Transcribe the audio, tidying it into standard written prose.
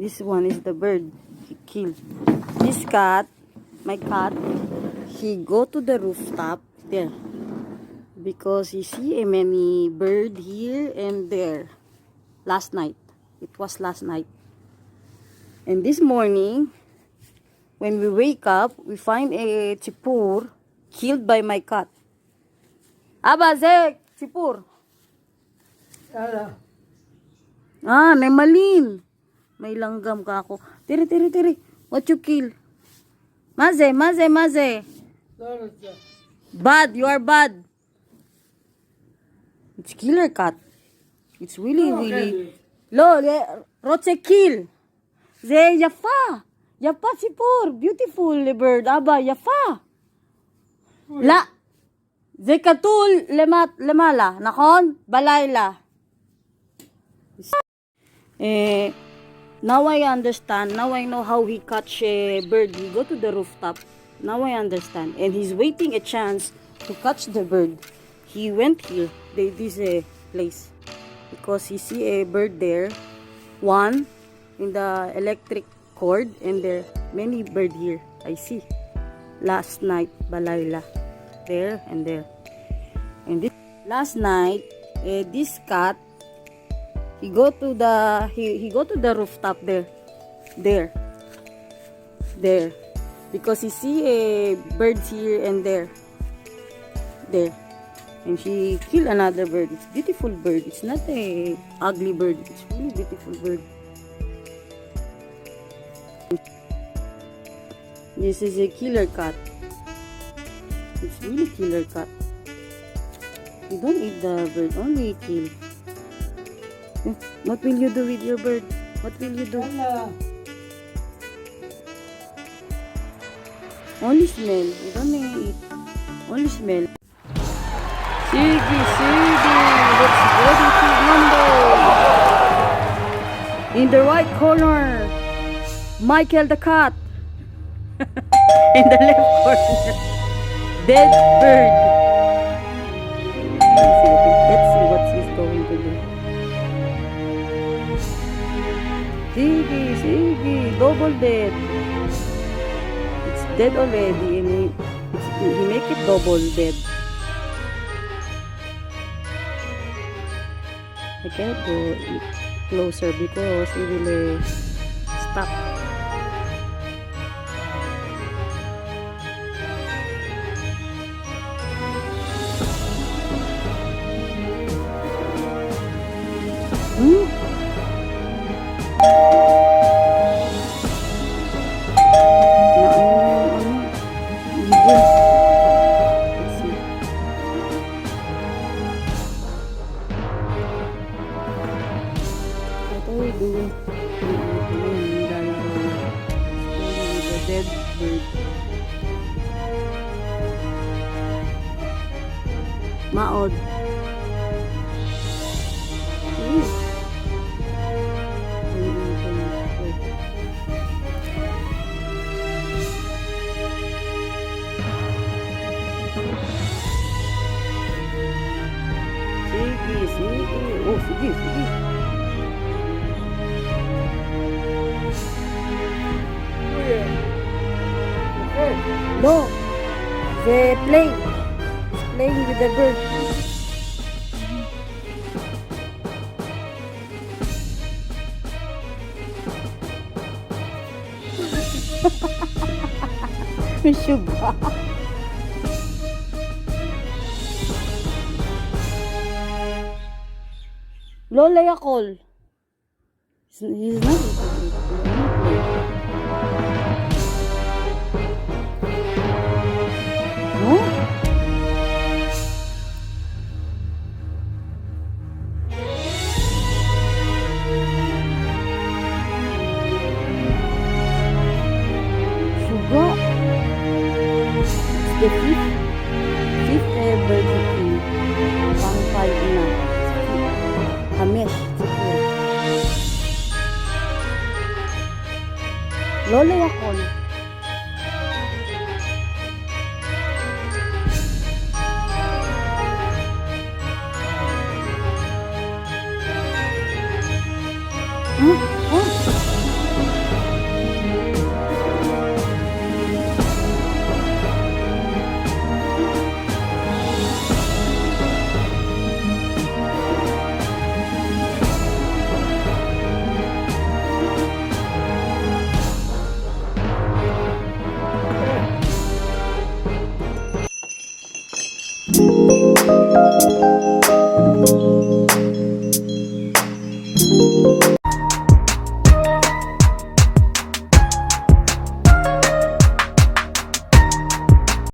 This one is the bird he killed. This cat, my cat, he go to the rooftop there because he see a many bird here and there. Last night, it was last night. And this morning, when we wake up, we find a chipur killed by my cat. Aba, Zek, chipur. May malin. May langgam ka ako. Tiri. What you kill? Maze. Bad, you are bad. It's killer cat. It's really. Lo, roche kill. Ze, yafa. Yafa sipur. Beautiful bird. Aba, yafa. La. Ze katul lemala. Nakon? Balayla. Now I understand. Now I know how he catch a bird. He go to the rooftop. Now I understand. And he's waiting a chance to catch the bird. He went here. This place. Because he see a bird there. One in the electric cord. And there many bird here. I see. Last night, balayla. There and there. And this last night, this cat, he go to the rooftop there, because he see a birds here and there, and she kill another bird. It's beautiful bird. It's not a ugly bird. It's really beautiful bird. This is a killer cat. It's really killer cat. You don't eat the bird, only kill. What will you do with your bird? What will you do? Only smell. You don't eat. Only smell. Sige. Let's go to number. In the right corner, Michael the cat. In the left corner, dead bird. Let's see what he's going to do. Sige, double dead. It's dead already, and he make it double dead. I can't go closer because it will stop. Dead bird. Maod. Sige. Oh, sige. No, they playing with the bird. Sugar. Lola Yakol. He's not. The fifth bird king. Pang 5 na. Hamesh. Lola Yakol. Huh?